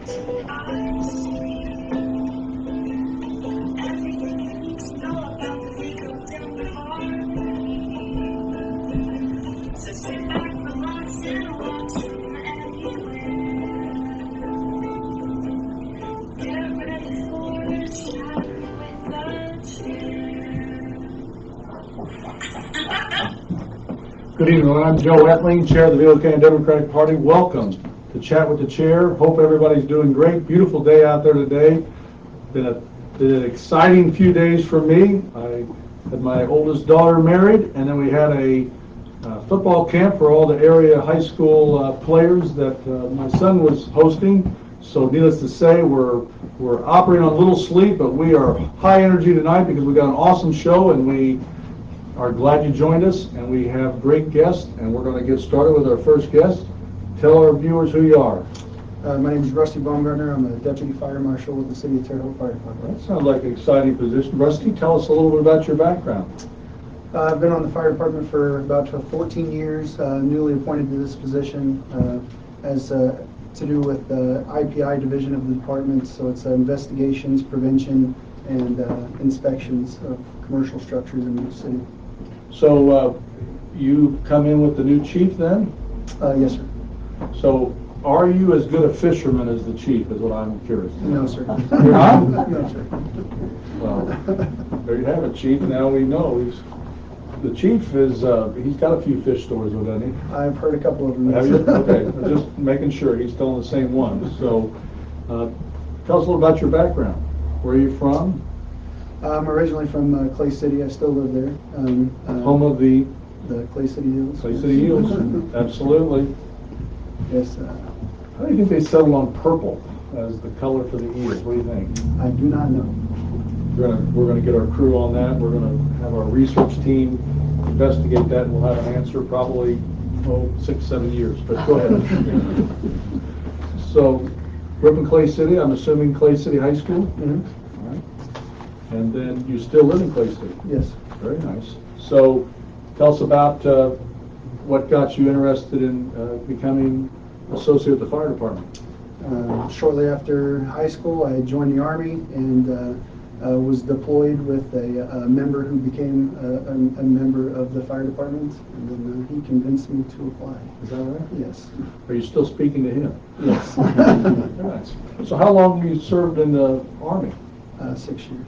Good evening. I'm Joe Etling, Chair of the Vigo County Democratic Party. Welcome to Chat with the Chair. Hope everybody's doing great. Beautiful day out there today. Been an exciting few days for me. I had my oldest daughter married, and then we had a football camp for all the area high school players that my son was hosting. So needless to say, we're operating on a little sleep, but we are high energy tonight because we got an awesome show, and we are glad you joined us, and we have great guests, and we're going to get started with our first guest. Tell our viewers who you are. My name is Rusty Baumgartner. I'm a Deputy Fire Marshal with the City of Terre Haute Fire Department. That sounds like an exciting position. Rusty, tell us a little bit about your background. I've been on the fire department for about 14 years, newly appointed to this position as to do with the IPI division of the department, so it's investigations, prevention, and inspections of commercial structures in the city. So you come in with the new chief then? Yes, sir. So are you as good a fisherman as the chief, is what I'm curious. No, sir. You're not? No, sir. Well, there you have it, chief. Now we know the chief is, he's got a few fish stories, doesn't he? I've heard a couple of them. Have you? Okay, just making sure he's telling the same one. So tell us a little about your background. Where are you from? I'm originally from Clay City. I still live there. Home of the Clay City Eagles. Clay City Eagles. Absolutely. Yes. How do you think they settled on purple as the color for the Eagles? What do you think? I do not know. We're going to get our crew on that. We're going to have our research team investigate that, and we'll have an answer probably 6-7 years. But go ahead. So, grew up in Clay City. I'm assuming Clay City High School. Mm-hmm. All right. And then you still live in Clay City. Yes. Very nice. So, tell us about what got you interested in becoming associate with the fire department. Shortly after high school, I joined the Army and was deployed with a member who became a member of the fire department, and then he convinced me to apply. Is that right? Yes. Are you still speaking to him? Yes. Very nice. So how long have you served in the Army? 6 years.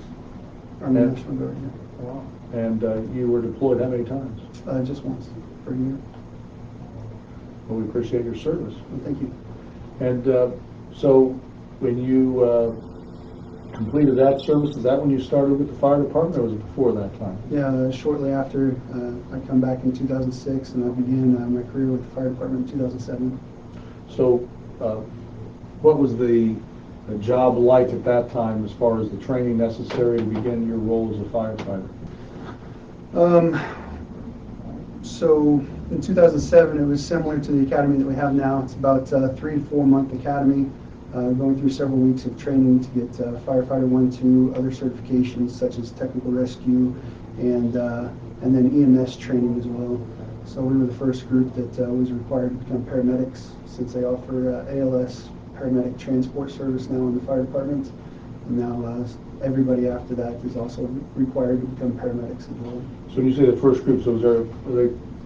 Army National Guard. Yeah. Wow. And you were deployed how many times? Just once for a year. Well, we appreciate your service. Well, thank you. And so when you completed that service, is that when you started with the fire department, or was it before that time? Yeah, shortly after, I come back in 2006, and I began my career with the fire department in 2007. So what was the job like at that time as far as the training necessary to begin your role as a firefighter? So in 2007, it was similar to the academy that we have now. It's about a 3 to 4 month academy, going through several weeks of training to get firefighter 1, 2, other certifications such as technical rescue, and then EMS training as well. So we were the first group that was required to become paramedics, since they offer ALS paramedic transport service now in the fire department. And now everybody after that is also required to become paramedics as well. So when you say the first group, so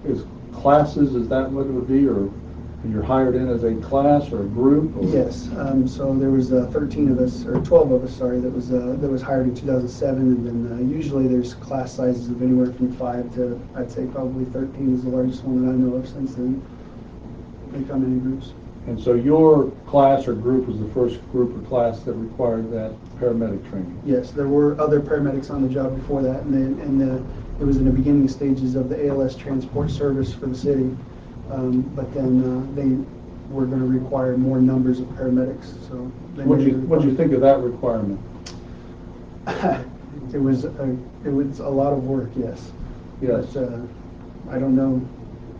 is classes, is that what it would be, or you're hired in as a class or a group? Or? Yes. So there was 13 of us, or 12 of us, sorry, that was hired in 2007, and then usually there's class sizes of anywhere from 5 to, I'd say probably 13 is the largest one that I know of since then. They come in groups. And so your class or group was the first group or class that required that paramedic training? Yes, there were other paramedics on the job before that, and it was in the beginning stages of the ALS transport service for the city. But then they were going to require more numbers of paramedics. So what did you think of that requirement? It was a lot of work, yes. Yes. But, I don't know.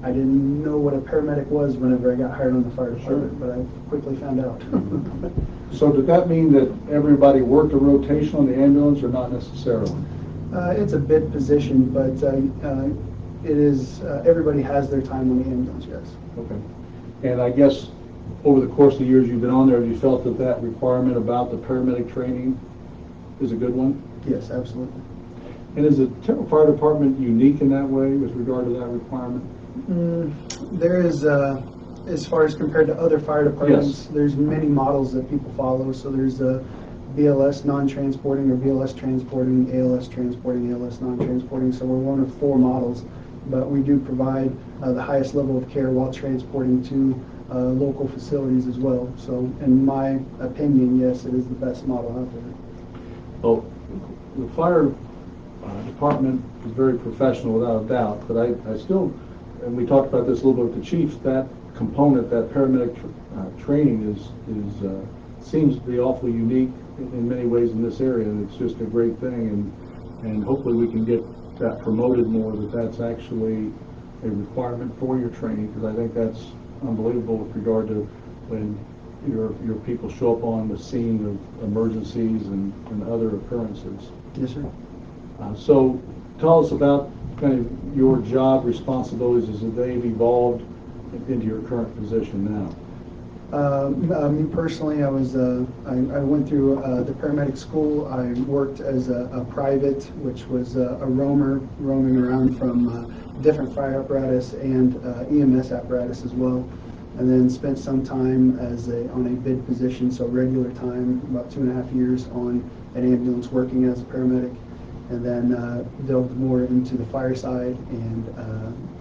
I didn't know what a paramedic was whenever I got hired on the fire department, Sure. but I quickly found out. So did that mean that everybody worked a rotation on the ambulance, or not necessarily? It's a bid position, but it is everybody has their time on the ambulance. Yes. Okay. And I guess over the course of the years you've been on there, have you felt that that requirement about the paramedic training is a good one? Yes, absolutely. And is the Temple Fire Department unique in that way with regard to that requirement? There is, as far as compared to other fire departments, Yes. there's many models that people follow. So there's BLS non-transporting or BLS transporting, ALS transporting, ALS non-transporting. So we're one of 4 models, but we do provide the highest level of care while transporting to local facilities as well. So in my opinion, yes, it is the best model out there. Well, the fire department is very professional without a doubt, but I still, and we talked about this a little bit with the chief, that component, that paramedic training seems to be awfully unique in many ways in this area, and it's just a great thing, and hopefully we can get that promoted more, that that's actually a requirement for your training, because I think that's unbelievable with regard to when your people show up on the scene of emergencies and other occurrences. Yes, sir. So tell us about kind of your job responsibilities as they've evolved into your current position now. Me personally, I went through the paramedic school. I worked as a private, which was a roamer, roaming around from different fire apparatus and EMS apparatus as well. And then spent some time on a bid position, so regular time, about 2.5 years on an ambulance working as a paramedic. And then delved more into the fire side, and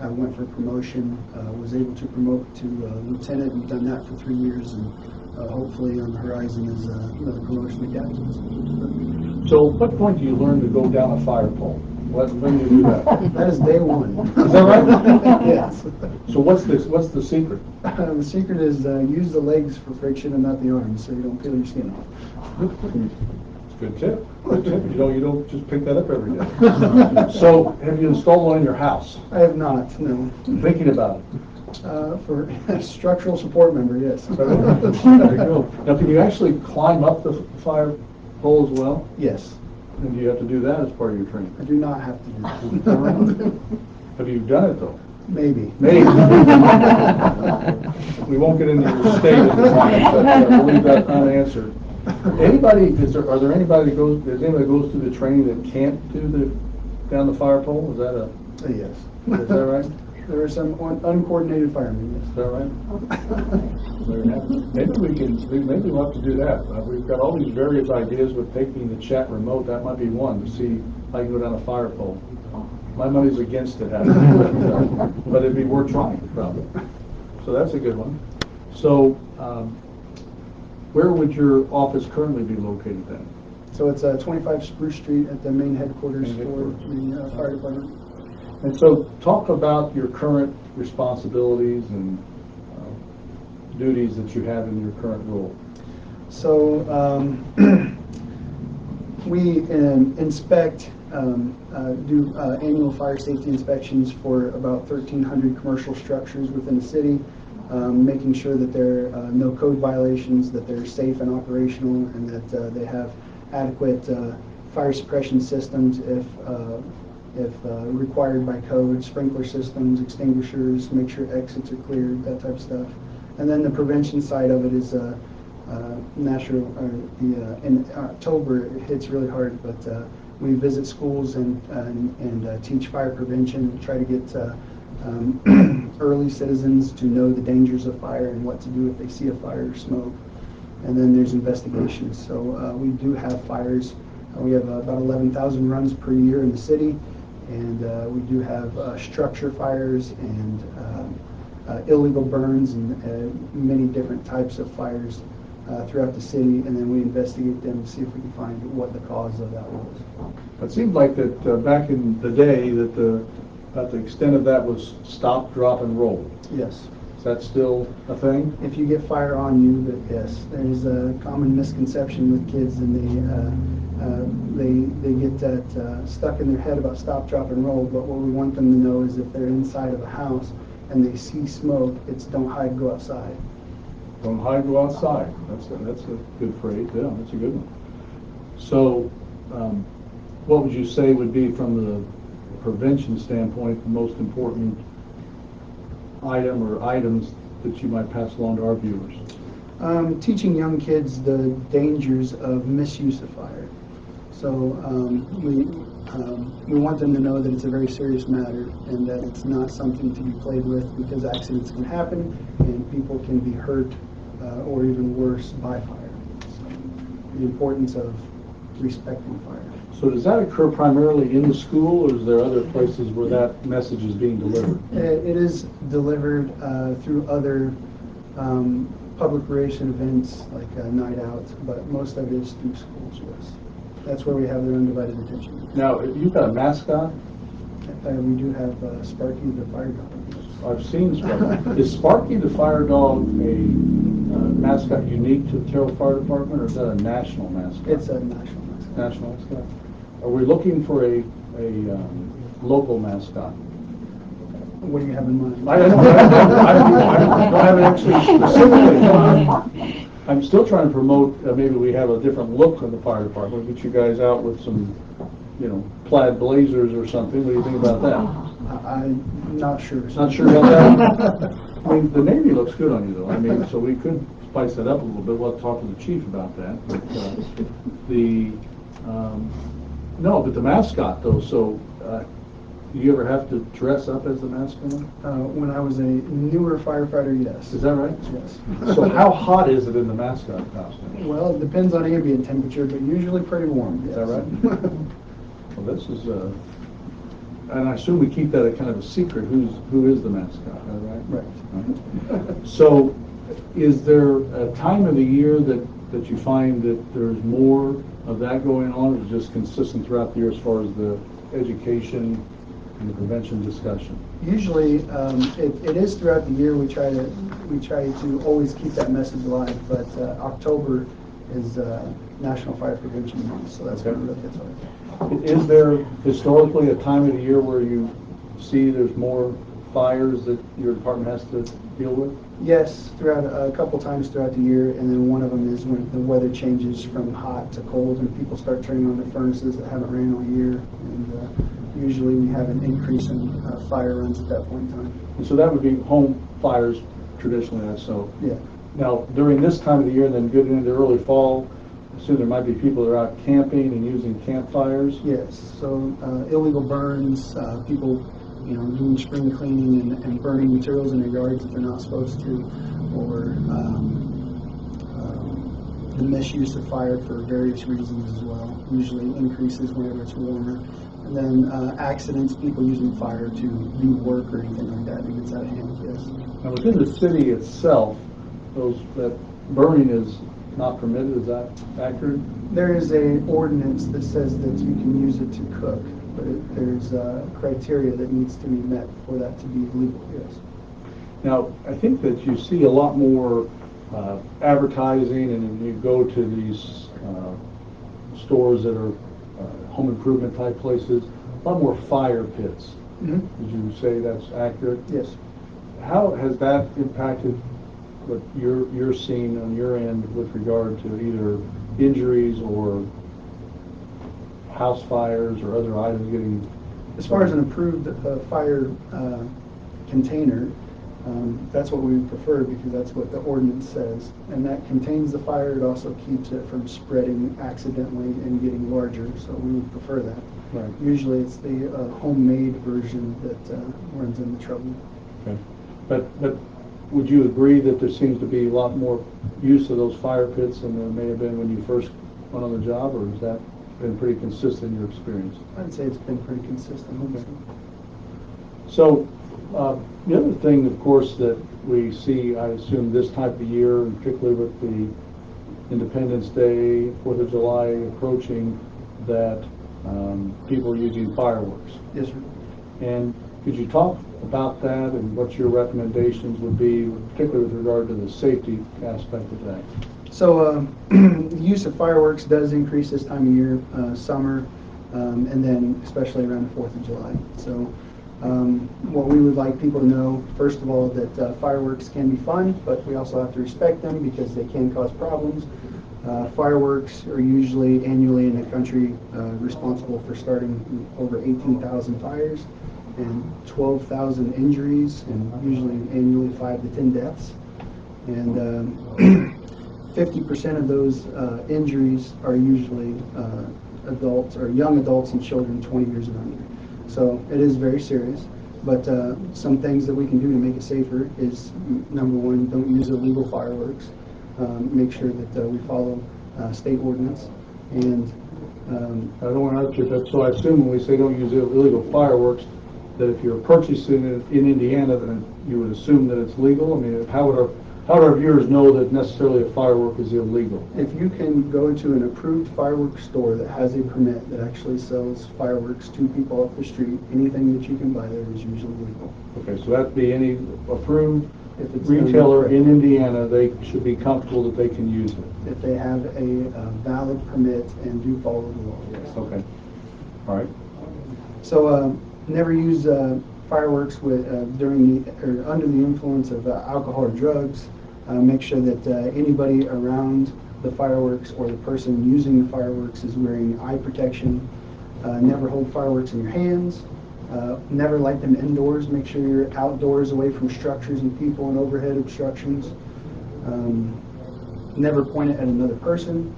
I went for promotion. Was able to promote to lieutenant, and done that for 3 years, and hopefully on the horizon is another promotion to captain. So what point do you learn to go down a fire pole? When do you do that? That is day one. Is that right? Yes. So what's the secret? The secret is use the legs for friction and not the arms, so you don't peel your skin off. Good tip. Good tip. You don't just pick that up every day. So have you installed one in your house? I have not, no. Thinking about it. For structural support member, yes. There you go. Now, can you actually climb up the fire pole as well? Yes. And do you have to do that as part of your training? I do not have to do that. Have you done it though? Maybe. Maybe. We won't get into your state at this point, but we'll leave that unanswered. Are there anybody that goes through the training that can't do down the fire pole? Is that Yes. is that right? There are some uncoordinated firemen, Is that right? There you have it. Maybe we'll have to do that. We've got all these various ideas with taking the chat remote. That might be one to see how you can go down a fire pole. My money's against it, but it'd be worth trying, probably. So that's a good one. So, where would your office currently be located then? So it's 25 Spruce Street at the main headquarters Main for headquarters. the fire department. And so, talk about your current responsibilities and duties that you have in your current role. So we inspect, do annual fire safety inspections for about 1,300 commercial structures within the city, making sure that there are no code violations, that they're safe and operational, and that they have adequate fire suppression systems if required by code, sprinkler systems, extinguishers, make sure exits are cleared, that type of stuff. And then the prevention side of it is in October it hits really hard, but we visit schools and teach fire prevention, try to get early citizens to know the dangers of fire and what to do if they see a fire or smoke. And then there's investigations. So we do have fires. We have about 11,000 runs per year in the city, and we do have structure fires and illegal burns and many different types of fires throughout the city, and then we investigate them to see if we can find what the cause of that was. It seemed like that back in the day that about the extent of that was stop, drop, and roll. Yes. Is that still a thing? If you get fire on you, but yes, there's a common misconception with kids, and they get that stuck in their head about stop, drop, and roll. But what we want them to know is if they're inside of a house and they see smoke, it's don't hide, go outside. Don't hide, go outside. That's a good phrase. Yeah, that's a good one. So, what would you say would be, from the prevention standpoint, the most important item or items that you might pass along to our viewers? Teaching young kids the dangers of misuse of fire. So we want them to know that it's a very serious matter and that it's not something to be played with, because accidents can happen and people can be hurt or even worse by fire. So the importance of respecting fire. So does that occur primarily in the school, or is there other places where that message is being delivered? It is delivered through other public relation events like Night Out, but most of it is through schools, yes. That's where we have their undivided attention. Now, you've got a mascot? We do have Sparky the fire dog. I've seen Sparky. Is Sparky the fire dog a mascot unique to the Terrell Fire Department, or is that a national mascot? It's a national mascot. National mascot. Are we looking for a local mascot? What do you have in mind? I don't have it actually specifically in mind. I'm still trying to promote, maybe we have a different look in the fire department. We'll get you guys out with some, plaid blazers or something. What do you think about that? I'm not sure. Not sure about that? I mean, the navy looks good on you, though. I mean, so we could spice that up a little bit. We'll have to talk to the chief about that. But, but the mascot, though, so do you ever have to dress up as the mascot? When I was a newer firefighter, yes. Is that right? Yes. So how hot is it in the mascot costume? Well, it depends on ambient temperature, but usually pretty warm. Yes. Is that right? Well, this is, and I assume we keep that a kind of a secret. Who is the mascot? Right? Right. So, is there a time of the year that you find that there's more of that going on, or is it just consistent throughout the year as far as the education and the prevention discussion? Usually, it is throughout the year. We try to always keep that message alive. But October is National Fire Prevention Month, so that's when it really gets hard. Is there historically a time of the year where you see there's more fires that your department has to deal with? Yes, throughout a couple times throughout the year, and then one of them is when the weather changes from hot to cold, and people start turning on their furnaces that haven't ran all year, and usually we have an increase in fire runs at that point in time. And so that would be home fires traditionally. So yeah. Now during this time of the year, and then good into early fall, I assume there might be people that are out camping and using campfires. Yes. So illegal burns, people doing spring cleaning and burning materials in their yards that they're not supposed to, or the misuse of fire for various reasons as well. Usually increases whenever it's warmer. And then accidents, people using fire to do work or anything like that, it gets out of hand, yes. Now within the city itself, that burning is not permitted, is that accurate? There is an ordinance that says that you can use it to cook, but there's criteria that needs to be met for that to be legal, yes. Now, I think that you see a lot more advertising, and you go to these stores that are home improvement type places, a lot more fire pits. Mm-hmm. Would you say that's accurate? Yes. How has that impacted what you're seeing on your end with regard to either injuries or house fires or other items getting? As far as an approved fire container, that's what we prefer, because that's what the ordinance says. And that contains the fire. It also keeps it from spreading accidentally and getting larger, so we would prefer that. Right. Usually it's the homemade version that runs into trouble. Okay. But would you agree that there seems to be a lot more use of those fire pits than there may have been when you first went on the job, or has that been pretty consistent in your experience? I'd say it's been pretty consistent. Okay. So the other thing, of course, that we see, I assume, this type of year, and particularly with the Independence Day, 4th of July approaching, that people are using fireworks. Yes, sir. And could you talk about that and what your recommendations would be, particularly with regard to the safety aspect of that? So the use of fireworks does increase this time of year, summer, and then especially around the 4th of July. So what we would like people to know, first of all, that fireworks can be fun, but we also have to respect them because they can cause problems. Fireworks are usually annually in the country responsible for starting over 18,000 fires. and 12,000 injuries, and usually annually 5 to 10 deaths. And 50% of those injuries are usually adults or young adults and children 20 years and under. So it is very serious. But some things that we can do to make it safer is, number one, don't use illegal fireworks. Make sure that we follow state ordinance. And I don't want to interrupt you, but so I assume when we say don't use illegal fireworks, that if you're purchasing it in Indiana, then you would assume that it's legal? I mean, how would our viewers know that necessarily a firework is illegal? if you can go to an approved fireworks store that has a permit that actually sells fireworks to people off the street, anything that you can buy there is usually legal. Okay, so that'd be any approved If it's done retailer correctly. in Indiana, they should be comfortable that they can use it. If they have a valid permit and do follow the law, yes. Okay, all right. So never use fireworks with during the, or under the influence of alcohol or drugs. Make sure that anybody around the fireworks or the person using the fireworks is wearing eye protection. Never hold fireworks in your hands. Never light them indoors. Make sure you're outdoors away from structures and people and overhead obstructions. Never point it at another person.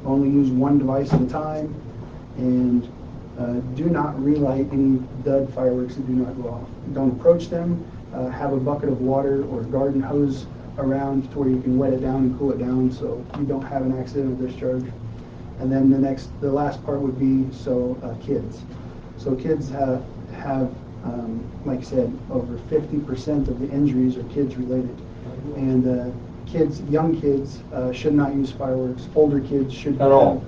Only use one device at a time. And do not relight any dud fireworks that do not go off. Don't approach them. Have a bucket of water or garden hose around to where you can wet it down and cool it down so you don't have an accidental discharge. And then the last part would be kids. So kids have like I said, over 50% of the injuries are kids related. And young kids should not use fireworks. Older kids should At all?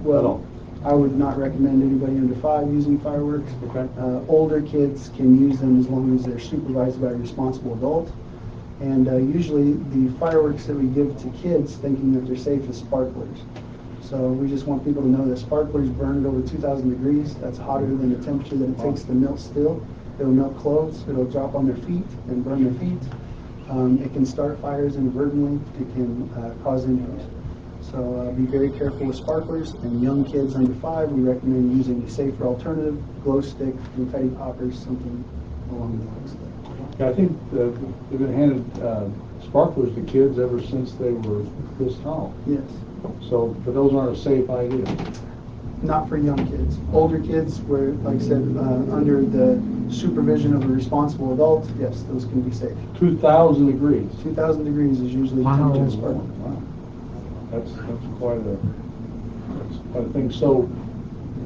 Well, At all? I would not recommend anybody under 5 using fireworks. Okay. Older kids can use them as long as they're supervised by a responsible adult. And usually the fireworks that we give to kids thinking that they're safe is sparklers. So we just want people to know that sparklers burn at over 2,000 degrees. That's hotter than the temperature that it takes to melt steel. It'll melt clothes. It'll drop on their feet and burn their feet. It can start fires inadvertently. It can cause injuries. So be very careful with sparklers. And young kids under 5, we recommend using a safer alternative, glow stick, confetti poppers, something along the lines. Yeah, I think they've been handed sparklers to kids ever since they were this tall. Yes. So, but those aren't a safe idea. Not for young kids. Older kids, where, like I said, under the supervision of a responsible adult, yes, those can be safe. 2,000 degrees. 2,000 degrees is usually the temperature of sparkler. Wow. That's quite a thing. So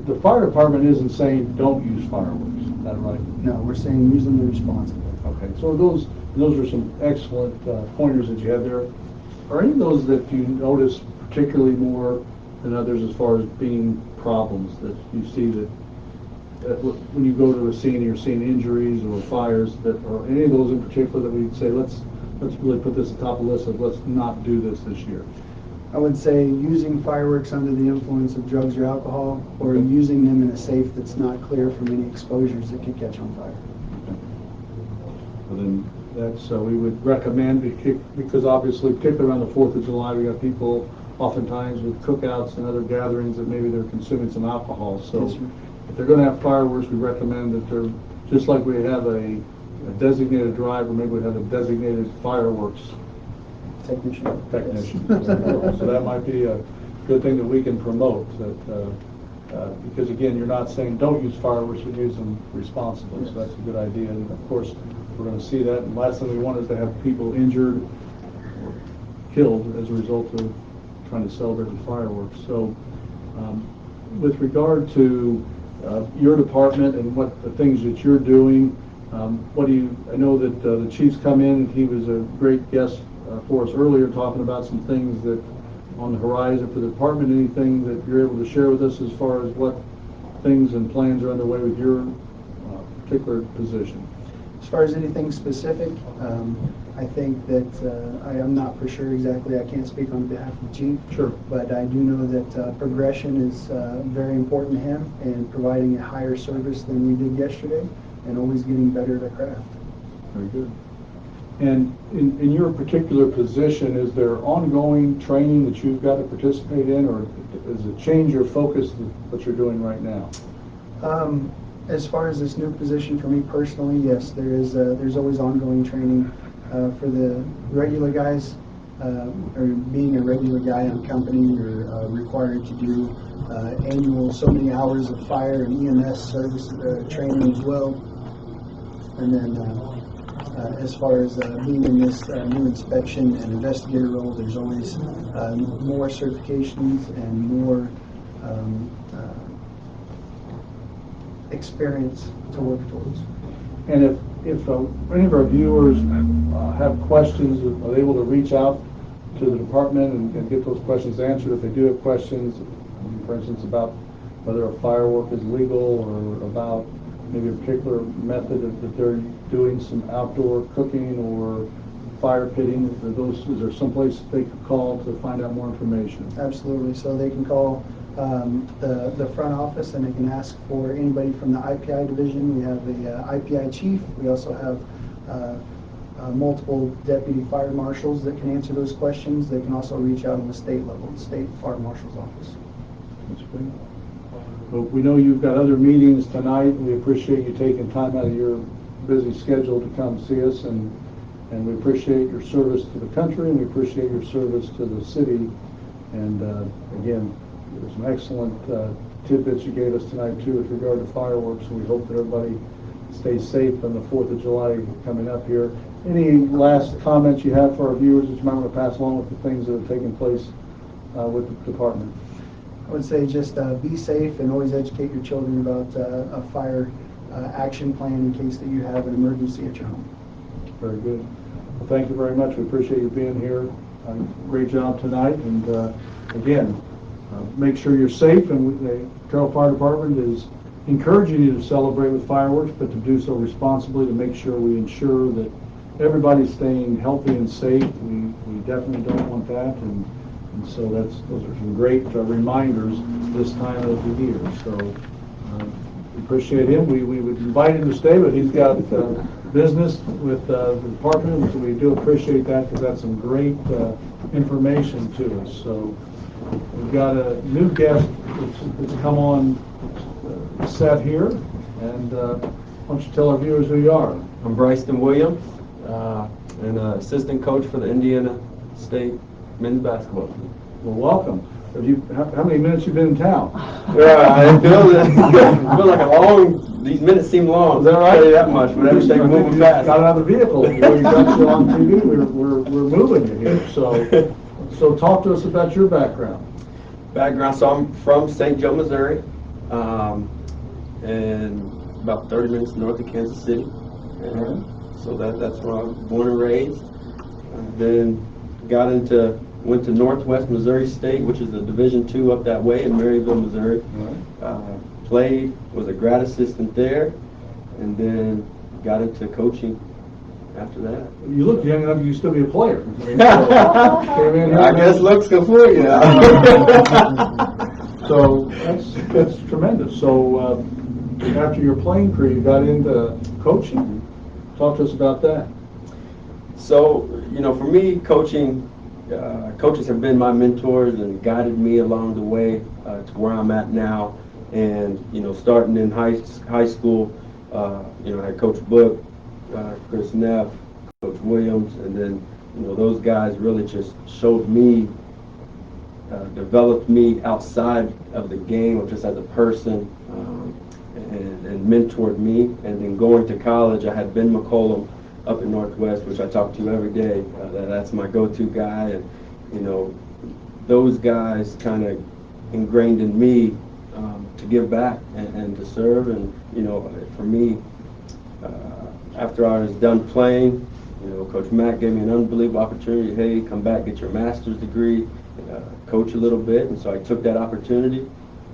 the fire department isn't saying don't use fireworks, is that right? No, we're saying use them responsibly. Okay, so those are some excellent pointers that you had there. Are any of those that you notice particularly more than others as far as being problems that you see that when you go to a scene and you're seeing injuries or fires, that are any of those in particular that we'd say let's really put this at the top of the list of let's not do this year? I would say using fireworks under the influence of drugs or alcohol, or using them in a safe that's not clear from any exposures that could catch on fire. Well, then that's we would recommend because obviously, particularly around the 4th of July, we got people oftentimes with cookouts and other gatherings that maybe they're consuming some alcohol. So Yes, sir. if they're going to have fireworks, we recommend that they're just like we have a designated driver, maybe we have a designated fireworks Technician. technician. Yes. So that might be a good thing that we can promote. Because again, you're not saying don't use fireworks, but use them responsibly. So that's a good idea. And of course, we're going to see that. And last thing we want is to have people injured or killed as a result of trying to celebrate with fireworks. So, with regard to your department and what the things that you're doing, I know that the chief's come in and he was a great guest for us earlier talking about some things that on the horizon for the department. Anything that you're able to share with us as far as what things and plans are underway with your particular position? As far as anything specific, I think that I am not for sure exactly. I can't speak on behalf of the chief. Sure. But I do know that progression is very important to him, and providing a higher service than we did yesterday, and always getting better at our craft. Very good. And in your particular position, is there ongoing training that you've got to participate in, or does it change your focus of what you're doing right now? As far as this new position for me personally, yes, there's always ongoing training for the regular guys, or being a regular guy on company, you're required to do annual so many hours of fire and EMS service training as well. And then as far as being in this new inspection and investigator role, there's always more certifications and more experience to work towards. And if any of our viewers have questions, are they able to reach out to the department and get those questions answered? If they do have questions, for instance, about whether a firework is legal or about maybe a particular method that they're doing some outdoor cooking or fire pitting, is there someplace they could call to find out more information? Absolutely. So they can call the front office and they can ask for anybody from the IPI division. We have the IPI chief. We also have multiple deputy fire marshals that can answer those questions. They can also reach out on the state level, the state fire marshal's office. That's great. Well, we know you've got other meetings tonight. We appreciate you taking time out of your busy schedule to come see us, and we appreciate your service to the country, and we appreciate your service to the city. And again, there's some excellent tidbits you gave us tonight too with regard to fireworks, and we hope that everybody stays safe on the 4th of July coming up here. Any last comments you have for our viewers that you might want to pass along with the things that have taken place with the department? I would say just be safe and always educate your children about a fire action plan in case that you have an emergency at your home. Very good. Well, thank you very much. We appreciate you being here. Great job tonight. And again, make sure you're safe. And the Carroll Fire Department is encouraging you to celebrate with fireworks, but to do so responsibly, to make sure we ensure that everybody's staying healthy and safe. We definitely don't want that. And so those are some great reminders this time of the year. So we appreciate him. We would invite him to stay, but he's got business with the department, so we do appreciate that because that's some great information to us. So we've got a new guest that's come on set here, and why don't you tell our viewers who you are? I'm Bryson Williams, and assistant coach for the Indiana State men's basketball team. Well, welcome. How many minutes you been in town? Yeah, I feel like a long. These minutes seem long. Is that right? I'll tell you that much, but everything's moving fast. Got out of the vehicle. We got you on TV. We're moving you here. So talk to us about your background. So I'm from St. Joe, Missouri, and about 30 minutes north of Kansas City. And so that's where I was born and raised. Then went to Northwest Missouri State, which is a Division II up that way in Maryville, Missouri. Was a grad assistant there, and then got into coaching after that. You look young enough, you used to be a player. I guess looks good for you. So that's tremendous. So after your playing career, you got into coaching. Talk to us about that. So, for me, coaches have been my mentors and guided me along the way to where I'm at now. And, starting in high school, I had Coach Book, Chris Neff, Coach Williams, and then, those guys really just showed me, developed me outside of the game, or just as a person, and mentored me. And then going to college, I had Ben McCollum up in Northwest, which I talk to every day. That's my go-to guy, and those guys kind of ingrained in me to give back and to serve. And for me, after I was done playing, Coach Mack gave me an unbelievable opportunity. Hey, come back, get your master's degree, coach a little bit. And so I took that opportunity.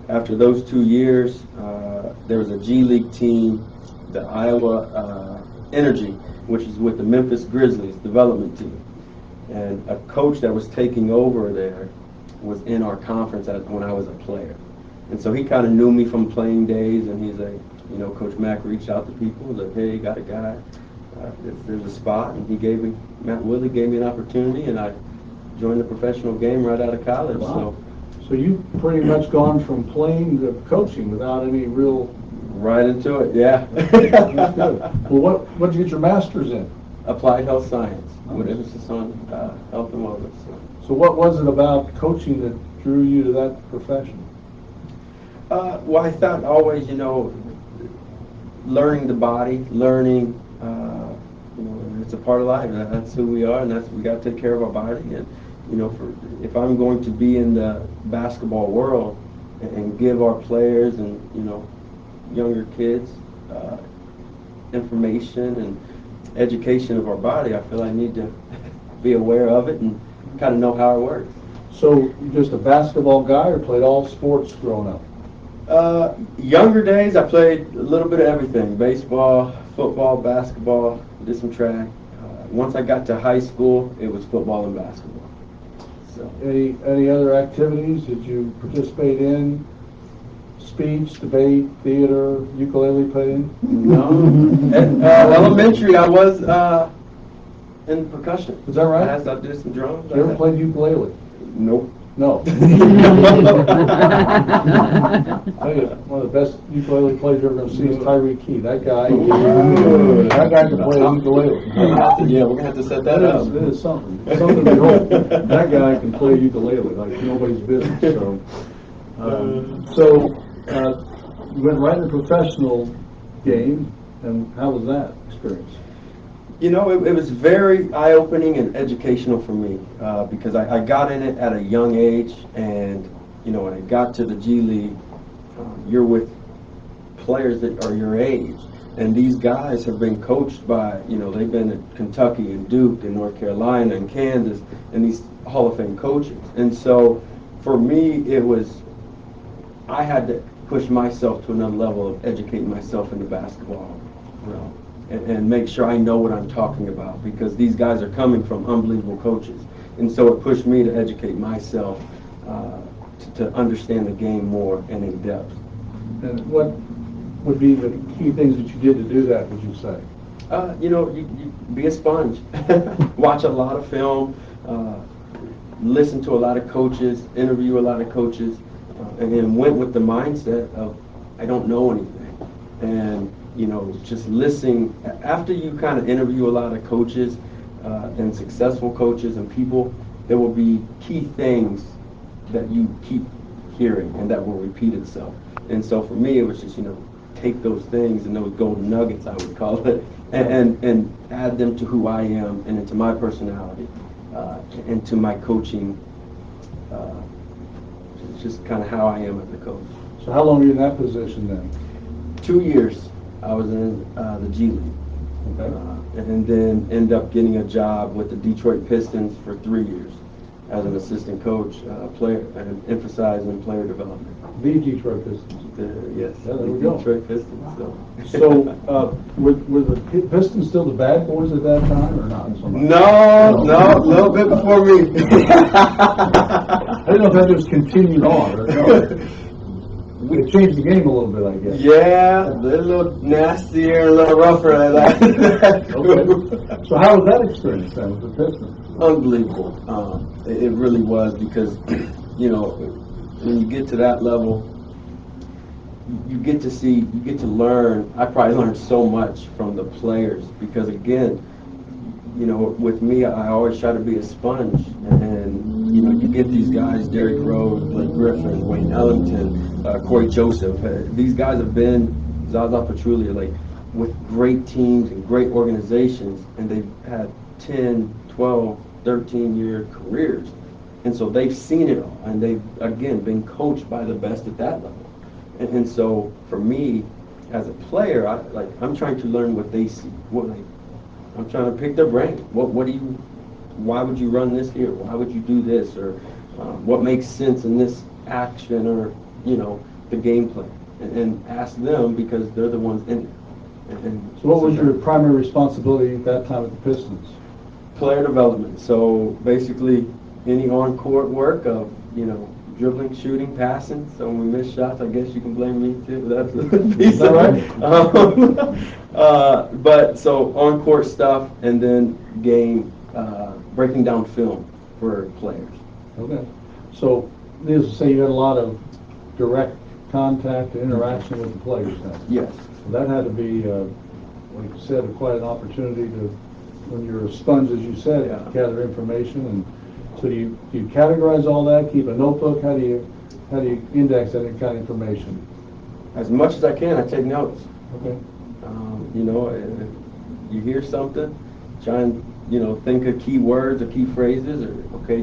After those 2 years, there was a G League team, the Iowa Energy, which is with the Memphis Grizzlies development team. And a coach that was taking over there was in our conference when I was a player. And so he kind of knew me from playing days, and he's like, Coach Mack reached out to people, was like, hey, got a guy, there's a spot. And Matt Willie gave me an opportunity, and I joined the professional game right out of college. Wow. So you've pretty much gone from playing to coaching without any real Right into it, yeah. That's good. Well, what did you get your master's in? Applied health science with emphasis on health and wellness. So what was it about coaching that drew you to that profession? Well, I thought always, learning the body, learning, it's a part of life. That's who we are, and we got to take care of our body. And if I'm going to be in the basketball world and give our players and younger kids information and education of our body, I feel I need to be aware of it and kind of know how it works. So you just a basketball guy, or played all sports growing up? Younger days, I played a little bit of everything: baseball, football, basketball, did some track. Once I got to high school, it was football and basketball. So. Any other activities did you participate in? Speech, debate, theater, ukulele playing? No. At elementary, I was in percussion. Is that right? I did some drums. You ever played ukulele? Nope. No. Tell you, one of the best ukulele players you're ever going to see is Tyree Key. That guy can play ukulele. Yeah, we're gonna have to set that up. It is something. It's something to behold. That guy can play ukulele like nobody's business. So you went right in the professional game, and how was that experience? It was very eye-opening and educational for me because I got in it at a young age, and when I got to the G League, you're with players that are your age, and these guys have been coached by, they've been at Kentucky and Duke and North Carolina and Kansas, and these Hall of Fame coaches. And so for me, I had to push myself to another level of educating myself in the basketball realm. And make sure I know what I'm talking about, because these guys are coming from unbelievable coaches. And so it pushed me to educate myself to understand the game more and in depth. And what would be the key things that you did to do that, would you say? You be a sponge. Watch a lot of film, listen to a lot of coaches, interview a lot of coaches, and then went with the mindset of, I don't know anything. And just listening. After you kind of interview a lot of coaches and successful coaches and people, there will be key things that you keep hearing and that will repeat itself. And so for me, it was just, take those things and those golden nuggets, I would call it, and add them to who I am and into my personality and to my coaching. It's just kind of how I am as a coach. So how long were you in that position then? 2 years. I was in the G League, Okay. and then ended up getting a job with the Detroit Pistons for 3 years as an assistant coach, player, and emphasizing player development. The Detroit Pistons. Yes, Yeah, there we the go. Detroit Pistons. So were the Pistons still the bad boys at that time, or not so much? No, a little bit before me. I didn't know if that just continued on. Or no. We changed the game a little bit, I guess. Yeah, they're a little nastier, a little rougher. Okay. So how was that experience then with the Pistons? Unbelievable. It really was, because when you get to that level, you get to learn. I probably learned so much from the players, because again, with me, I always try to be a sponge, and you get these guys: Derrick Rose, Blake Griffin, Wayne Ellington, Corey Joseph. These guys have been Zaza Pachulia, like, with great teams and great organizations, and they've had 10, 12, 13-year careers, and so they've seen it all, and they've again been coached by the best at that level. And so for me, as a player, I'm trying to learn what they see. I'm trying to pick their brain. Why would you run this here? Why would you do this? Or what makes sense in this action, or the gameplay, and ask them, because they're the ones in it. So what was your primary responsibility at that time at the Pistons? Player development. So basically, any on-court work of dribbling, shooting, passing. So when we miss shots, I guess you can blame me too. That's a piece of it. But so on-court stuff, and then game, breaking down film for players. Okay. So needless to say, you had a lot of direct contact and interaction with the players then. Yes. So that had to be, like you said, quite an opportunity to, when you're a sponge, as you said, Yeah. gather information. And so do you categorize all that, keep a notebook? How do you index that kind of information? As much as I can, I take notes. Okay. You know, if you hear something, try and, think of key words or key phrases, or,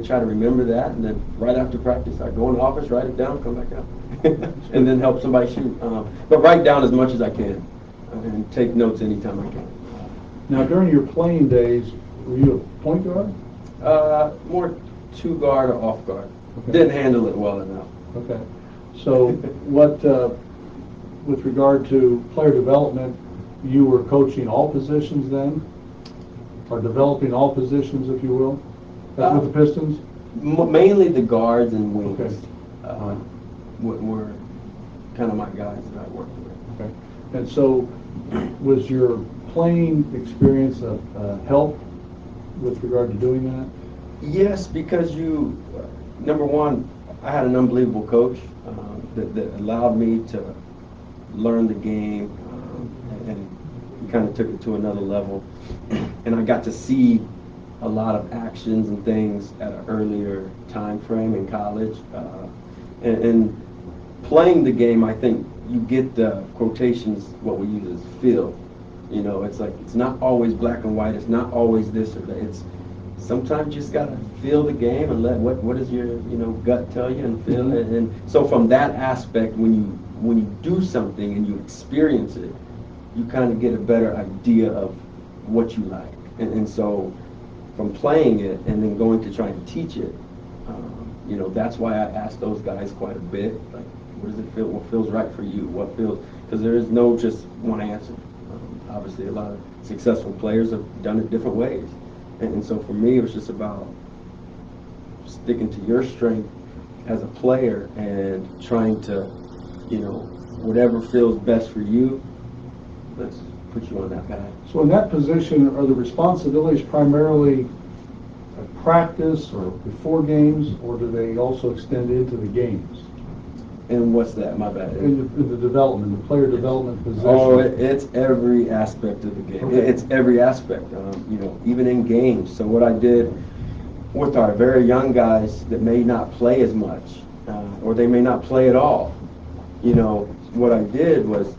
try to remember that, and then right after practice, I go in the office, write it down, come back out, and then help somebody shoot. But write down as much as I can, and take notes anytime I can. Now, during your playing days, were you a point guard? More two guard or off guard. Okay. Didn't handle it well enough. Okay. So what, with regard to player development, you were coaching all positions then? Or developing all positions, if you will? That's with the Pistons? Mainly the guards and wings. Okay. Were kind of my guys that I worked with. Okay. And so was your playing experience a help with regard to doing that? Yes, because number one, I had an unbelievable coach that allowed me to learn the game, and he kind of took it to another level. And I got to see a lot of actions and things at an earlier time frame in college. And playing the game, I think you get the quotations, what we use as feel. It's like, it's not always black and white, it's not always this or that. It's sometimes you just gotta feel the game and let what does your gut tell you and feel it. And so from that aspect, when you do something and you experience it, you kind of get a better idea of what you like. And so from playing it and then going to try and teach it, that's why I ask those guys quite a bit, like, what does it feel, what feels right for you, what feels, because there is no just one answer. Obviously a lot of successful players have done it different ways. And so for me, it was just about sticking to your strength as a player and trying to, whatever feels best for you, let's put you on that path. So in that position, are the responsibilities primarily at practice or before games, or do they also extend into the games? And what's that? My bad. In the development, the player development position? Oh, it's every aspect of the game. Okay. It's every aspect, even in games. So what I did with our very young guys that may not play as much, or they may not play at all, what I did was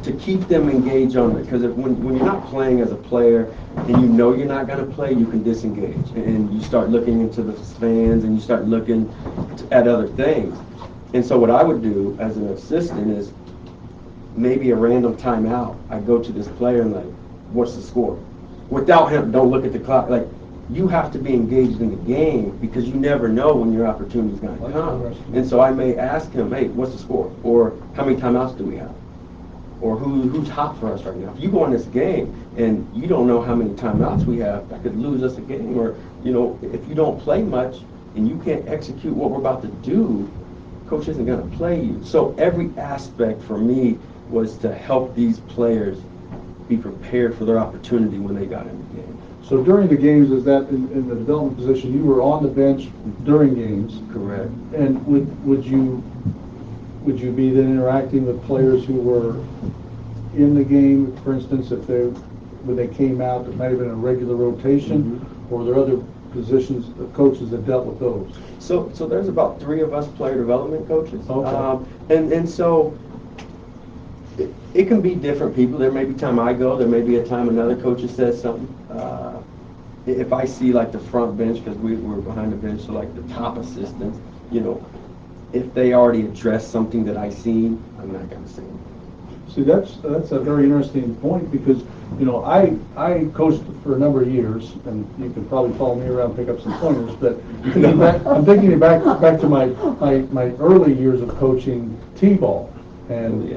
to keep them engaged on it. Because when you're not playing as a player and you're not going to play, you can disengage. And you start looking into the fans and you start looking at other things. And so what I would do as an assistant is maybe a random timeout. I go to this player and like, what's the score? Without him, don't look at the clock. Like, you have to be engaged in the game because you never know when your opportunity is going to come. And so I may ask him, hey, what's the score? Or how many timeouts do we have? Or who's hot for us right now? If you go in this game and you don't know how many timeouts we have, that could lose us a game. Or, if you don't play much and you can't execute what we're about to do, coach isn't going to play you. So every aspect for me was to help these players be prepared for their opportunity when they got in the game. So during the games, is that in the development position, you were on the bench during games? Correct. And would you be then interacting with players who were in the game, for instance, when they came out, it might have been a regular rotation, or are there other positions, the coaches that dealt with those? So there's about 3 of us player development coaches. Okay. And so it can be different people. There may be time I go, there may be a time another coach says something. If I see like the front bench, because we're behind the bench, so like the top assistants, if they already addressed something that I seen, I'm not going to say anything. See, that's a very interesting point because, I coached for a number of years, and you could probably follow me around and pick up some pointers, but I'm thinking back to my early years of coaching T-ball. And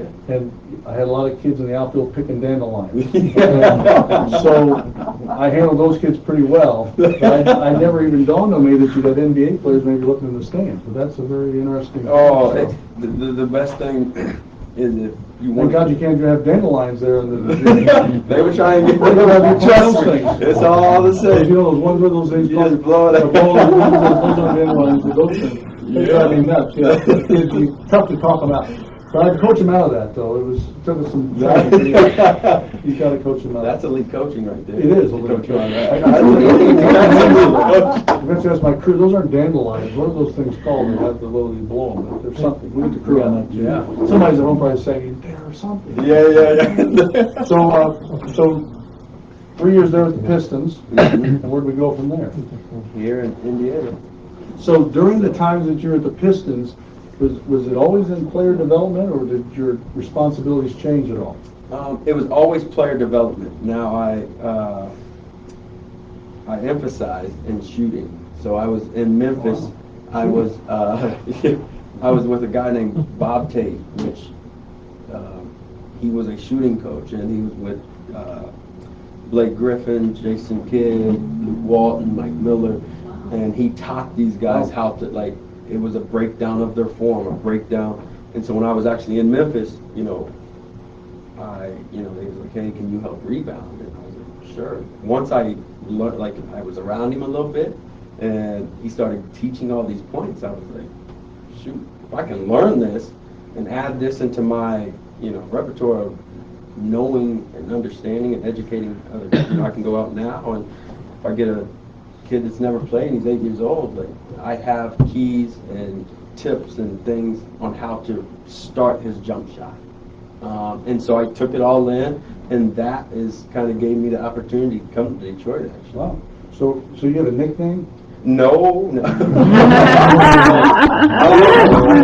I had a lot of kids in the outfield picking dandelions. So I handled those kids pretty well. But I never even dawned on me that you had NBA players maybe looking in the stands. But that's a very interesting. The best thing is if you want. Thank God you can't have dandelions there. They were trying to get trust me. It's all the same. You know those ones with those things. You just blow it up. Those dandelions, those things. They drive me nuts. Yeah, it's tough to talk about. So I coach him out of that, though. It took us some training. You got to coach him out. That's elite coaching right there. It is elite Coach you on coaching. that. I'm going to ask my crew, those aren't dandelions. What are those things called? They have the little, you blow them. There's something. We get the crew on that, too. Yeah. Somebody's at home probably saying, there's something. Yeah. So 3 years there with the Pistons, and where'd we go from there? Here in Indiana. So during the times that you were at the Pistons, was it always in player development, or did your responsibilities change at all? It was always player development. Now I emphasized in shooting. So I was in Memphis. Wow. I was I was with a guy named Bob Tate, which he was a shooting coach, and he was with Blake Griffin, Jason Kidd, Luke Walton, Mike Miller, and he taught these guys how to, like, it was a breakdown of their form, a breakdown. And so when I was actually in Memphis, they was like, hey, can you help rebound? And I was like, sure. Once I learned, like, I was around him a little bit, and he started teaching all these points, I was like, shoot, if I can learn this and add this into my, repertoire of knowing and understanding and educating others, I can go out now, and if I get a kid that's never played and he's 8 years old, like, I have keys and tips and things on how to start his jump shot. And so I took it all in, and that is kind of gave me the opportunity to come to Detroit, actually. Wow. So you have a nickname? No. I'm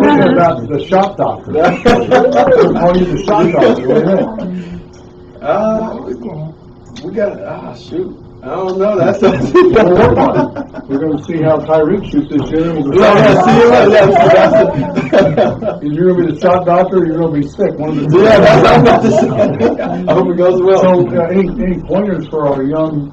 thinking about the shot doctor. Call you the shot doctor. What do you think? We got, shoot. I don't know. That's We're going to see how Tyreek shoots this year. You're going to be the shot doctor, or you're going to be sick. One of the two. Yeah, that's what I'm about to say. I hope it goes well. So, any pointers for our young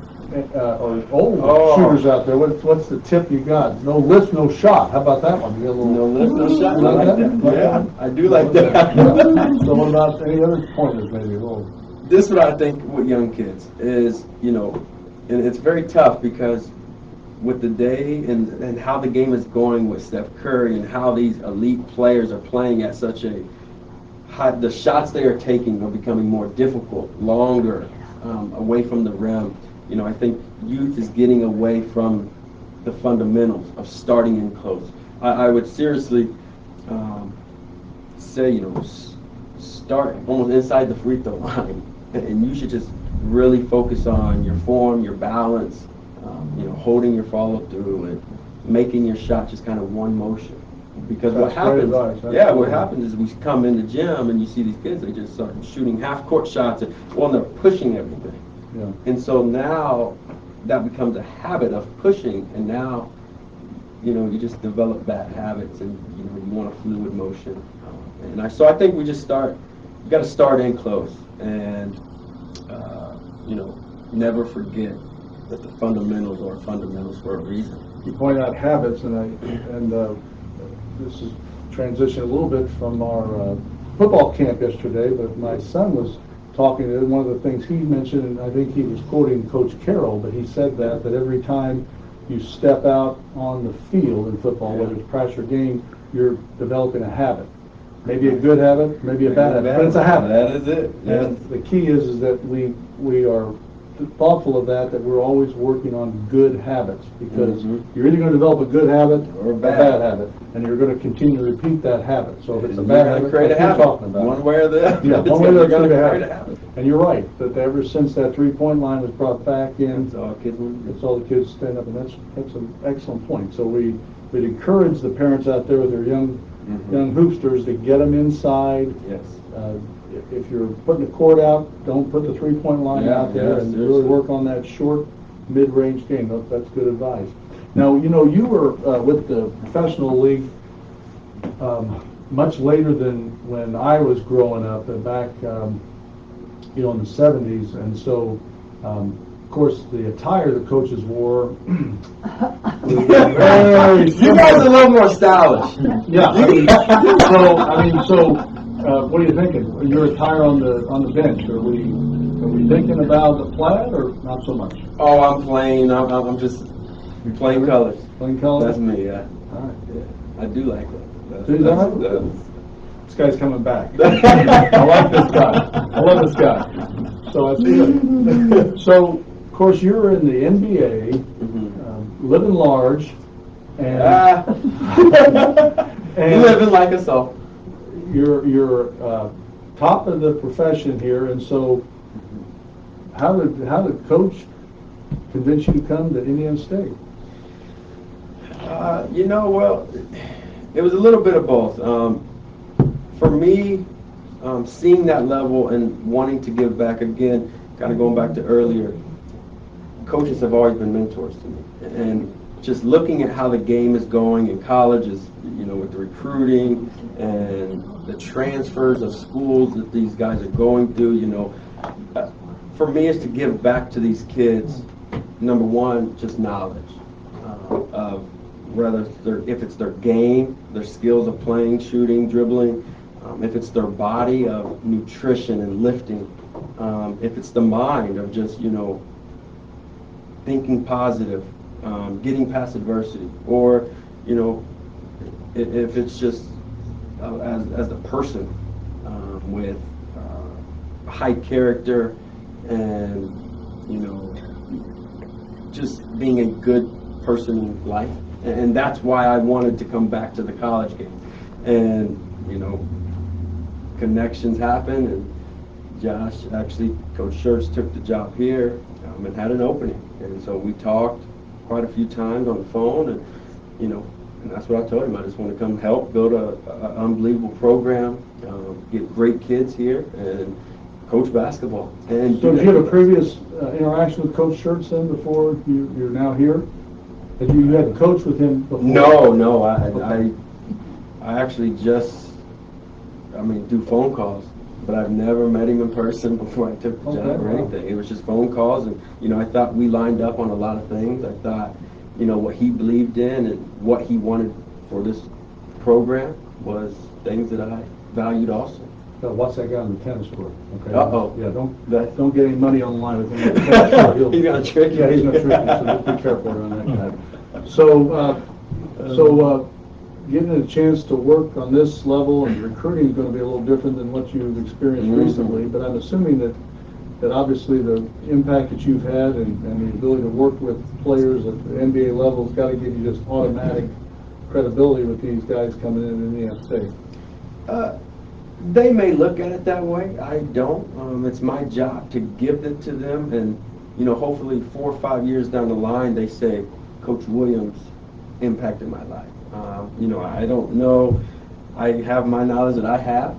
or old shooters out there? What's the tip you got? No lift, no shot. How about that one? You got a little No lift, no shot. You I like that. Yeah, I do like that. So, what about any other pointers, maybe? This is what I think with young kids is, and it's very tough because with the day and how the game is going with Steph Curry and how these elite players are playing at such a high, the shots they are taking are becoming more difficult, longer, away from the rim. I think youth is getting away from the fundamentals of starting in close. I would seriously say, start almost inside the free throw line, and you should just really focus on your form, your balance, holding your follow through and making your shot just kind of one motion. Because what happens, what happens is we come in the gym and you see these kids, they just start shooting half court shots, and they're pushing everything. Yeah. And so now that becomes a habit of pushing, and now, you just develop bad habits, and you want a fluid motion. So I think we just you got to start in close, and never forget that the fundamentals are fundamentals for a reason. You point out habits, and this is transition a little bit from our football camp yesterday, but my son was talking to one of the things he mentioned, and I think he was quoting Coach Carroll, but he said that every time you step out on the field in football, whether it's practice or game, you're developing a habit. Maybe a good habit, maybe a bad habit, but it's a habit. That is it. And the key is that we are thoughtful of that we're always working on good habits, because you're either going to develop a good habit or a bad habit, and you're going to continue to repeat that habit. So if it's a bad habit, create a habit. Talking about one way or the other. Yeah, one way or the other, create a habit. And you're right, that ever since that 3-point line was brought back in, It's all kids want to do. it's all the kids stand up, and that's an excellent point. So we'd encourage the parents out there with their young hoopsters to get them inside. Yes. If you're putting the court out, don't put the 3-point line out there, and really work on that short, mid-range game. That's good advice. Now, you were with the professional league much later than when I was growing up, and back, in the 70s, and so, of course, the attire the coaches wore was very You guys are a little more stylish. Yeah. What are you thinking? Your attire on the bench? Are we thinking about the plaid, or not so much? Oh, I'm plain. I'm just plain colors. Plain colors? That's me. Yeah. All right. Yeah. I do like that. Do you like it? this guy's coming back. I like this guy. I love this guy. So that's good. So, of course, you're in the NBA, living large, and, and living like us all. you're top of the profession here, and so how did Coach convince you to come to Indiana State? Well, it was a little bit of both. For me, seeing that level and wanting to give back again, kind of going back to earlier, coaches have always been mentors to me. And just looking at how the game is going in college is, with the recruiting and the transfers of schools that these guys are going through, for me is to give back to these kids, number one, just knowledge of whether if it's their game, their skills of playing, shooting, dribbling, if it's their body of nutrition and lifting, if it's the mind of just, thinking positive, getting past adversity, or, if it's just as the person with high character and, just being a good person in life. And that's why I wanted to come back to the college game. And, connections happen, and Josh, actually, Coach Schertz took the job here and had an opening. And so we talked quite a few times on the phone, and, and that's what I told him. I just want to come help build an unbelievable program, get great kids here, and coach basketball. And So did you have a previous interaction with Coach Schertz then before you're now here? Had you had coached with him before? No. Okay. I actually just, do phone calls, but I've never met him in person before I took the job or anything. It was just phone calls, and, I thought we lined up on a lot of things. I thought, what he believed in and what he wanted for this program was things that I valued also. So watch that guy on the tennis court. Okay. Uh-oh. Yeah, don't get any money on the line with him. He's gonna trick you. Yeah, he's gonna trick you. So just be careful around that guy. So getting a chance to work on this level and recruiting is going to be a little different than what you've experienced recently. But I'm assuming that obviously the impact that you've had and the ability to work with players at the NBA level has got to give you just automatic credibility with these guys coming in Indiana State. They may look at it that way. I don't. It's my job to give it to them, and hopefully 4 or 5 years down the line, they say, Coach Williams impacted my life. I don't know. I have my knowledge that I have,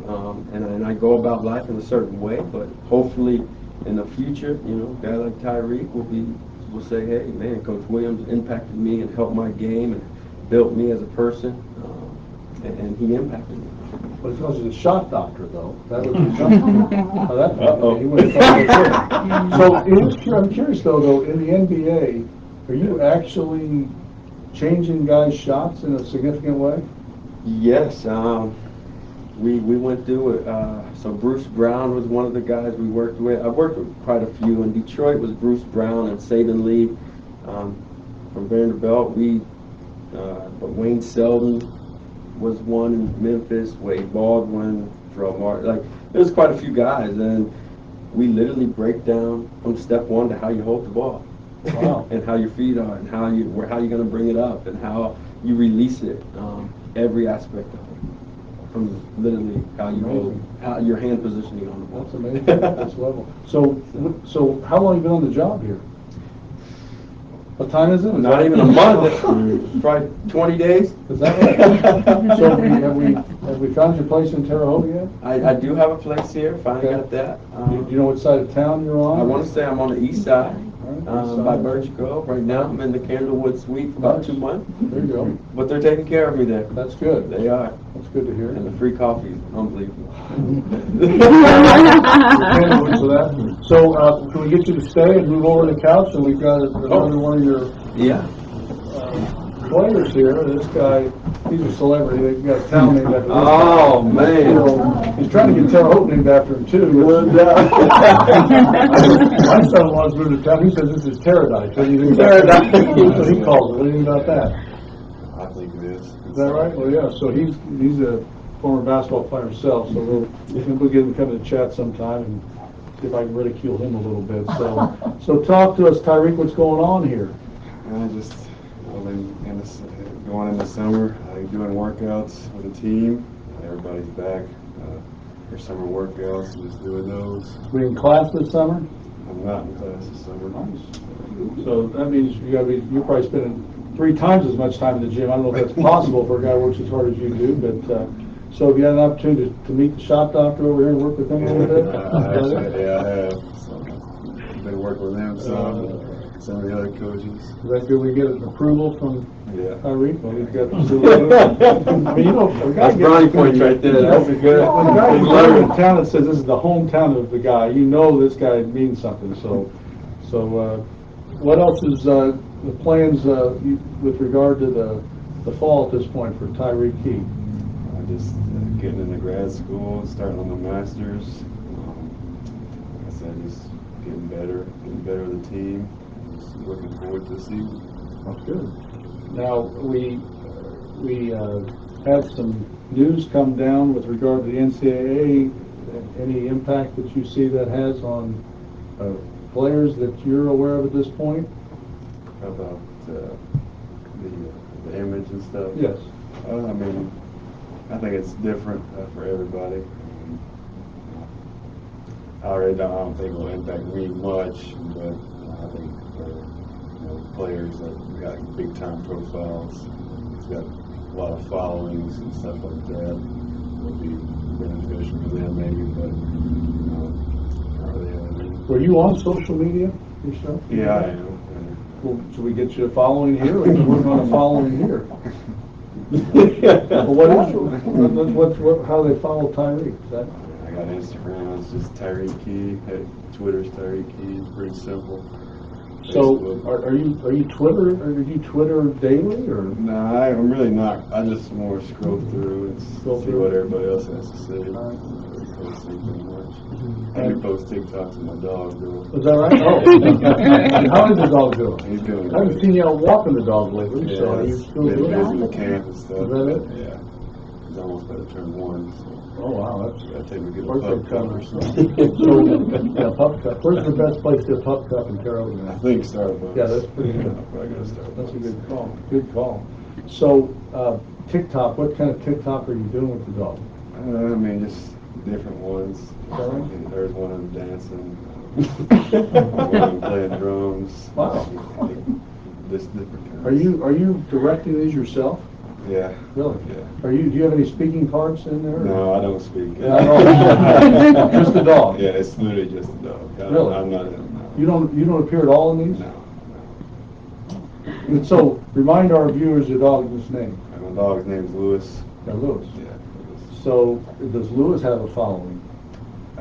and I go about life in a certain way. But hopefully, in the future, a guy like Tyreek will say, hey, man, Coach Williams impacted me and helped my game and built me as a person, and he impacted me. But he calls you the shot doctor, though. That would be something. He wouldn't call it that. So I'm curious, though, in the NBA, are you actually changing guys' shots in a significant way? Yes. We went through it. So Bruce Brown was one of the guys we worked with. I worked with quite a few. In Detroit was Bruce Brown and Saban Lee from Vanderbilt. But Wayne Selden was one in Memphis, Wade Baldwin, Terrell Martin. There's quite a few guys, and we literally break down from step one to how you hold the ball. Wow. And how your feet are, and how you're going to bring it up, and how you release it. Every aspect of it, from literally how you hold, how your hand positioning on the ball. That's amazing. That's level. So how long have you been on the job here? What time is it? Not even a month. Probably 20 days. Is that right? So have we found your place in Terre Haute yet? I do have a place here. Finally got that. Do you know what side of town you're on? I want to say I'm on the east side. Right, By Birch Grove. Right now I'm in the Candlewood Suite for about 2 months. There you go. But they're taking care of me there. That's good. They are. That's good to hear. And the free coffee is unbelievable. So can we get you to stay and move over to the couch? And we've got another one of your players here. This guy, he's a celebrity. They've got a town named after this guy. Oh, man. So, he's trying to get Terre Haute named after him, too. My son wants to move to town. He says this is Paradise. What do you think about that? That's what he calls it. What do you think about that? I think it is. Is that right? Well, yeah. So he's a former basketball player himself, so we'll get him to come to the chat sometime and see if I can ridicule him a little bit. So talk to us, Tyreek, what's going on here? Just going into summer, doing workouts with the team. Everybody's back for summer workouts, just doing those. We in class this summer? I'm not in class this summer. Nice. So that means you're probably spending 3 times as much time in the gym. I don't know if that's possible for a guy who works as hard as you do, but so have you had an opportunity to meet the shop doctor over here and work with him a little bit? I have. So, been working with him some of the other coaches. Is that good? We get an approval from Tyreek? Well, he's got I mean, that's brownie points right there. That's a good. When a guy in town that says this is the hometown of the guy, you know this guy means something. So what else is the plans with regard to the fall at this point for Tyreek Key? Just getting into grad school, starting on the masters. Like I said, just getting better with the team. Just looking forward to the season. That's good. Now we had some news come down with regard to the NCAA. Any impact that you see that has on players that you're aware of at this point? About the image and stuff. Yes. I mean, I think it's different for everybody. I don't think it will impact me much, but I think for players that got big time profiles, it's got a lot of followings and stuff like that. It'll be beneficial for them maybe, but not really. Were you on social media yourself? Yeah, I am. Well, should we get you a following here? We can work on a following here. Well, how do they follow Tyreek? Is that? I got Instagram. It's just Tyreek Key. Twitter's Tyreek Key. It's pretty simple. So, Facebook. are you Twitter? Or do you Twitter daily or? No, I'm really not. I just more scroll through and see what everybody else has to say. I don't really post anything much. I do post TikToks with my dog, though. Is that right? Oh, how is the dog doing? He's doing I haven't good. seen you out walking the dog lately, Yeah, so are you he's still been doing busy it? with camp and stuff. Is that it? Yeah. He's almost about to turn 1, so Oh wow, that's I take him to get a birthday pup cup or coming. something. So, yeah, pup cup. Where's the best place to get a pup cup in Terre Haute? I think Starbucks. Yeah, that's pretty good. I gotta Starbucks. That's a good call. Good call. So, TikTok, what kind of TikTok are you doing with the dog? I mean, just different ones. Alright. There's one of them dancing, one of them playing drums. Wow. Just different kinds. Are you directing these yourself? Yeah. Really? Yeah. Do you have any speaking parts in there? No, I don't speak. Yeah, I don't. Just the dog? Yeah, it's literally just a dog. Really? I'm not in it, no. You don't appear at all in these? No. And so, remind our viewers your dog's name. My dog's name's Lewis. Yeah, Lewis. Yeah. Lewis. So, does Lewis have a following?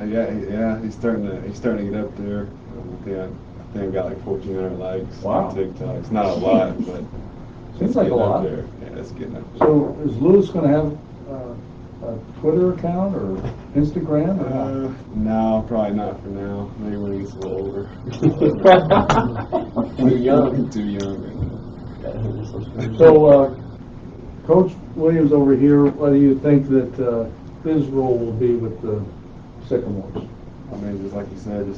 Yeah, he's starting to get up there. I think I got like 1,400 likes Wow. on TikTok. It's not a lot, but Seems it's like a getting up lot. there. Yeah, it's getting up there. So, is Lewis going to have a Twitter account or Instagram? Or not? No, probably not for now. Maybe when he gets a little older. Too young. Too young. So, Coach Williams over here, what do you think that his role will be with the Sycamores? I mean, just like you said, I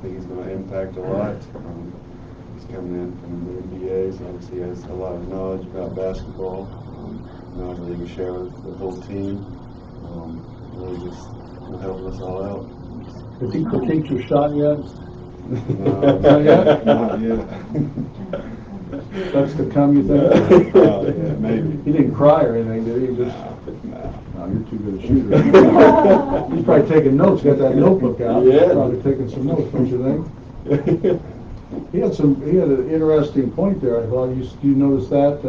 think he's going to impact a lot. He's coming in from the NBA, so obviously he has a lot of knowledge about basketball. Knowledge that he can share with the whole team. Really just helping us all out. Has he critiqued your shot yet? No, Not yet? Not yet. That's to come, you think? Yeah, maybe. He didn't cry or anything, did he? He just, No. no, you're too good a shooter. He's probably taking notes, got that notebook out. Yeah. He's probably taking some notes, don't you think? He had an interesting point there. I thought, you notice that?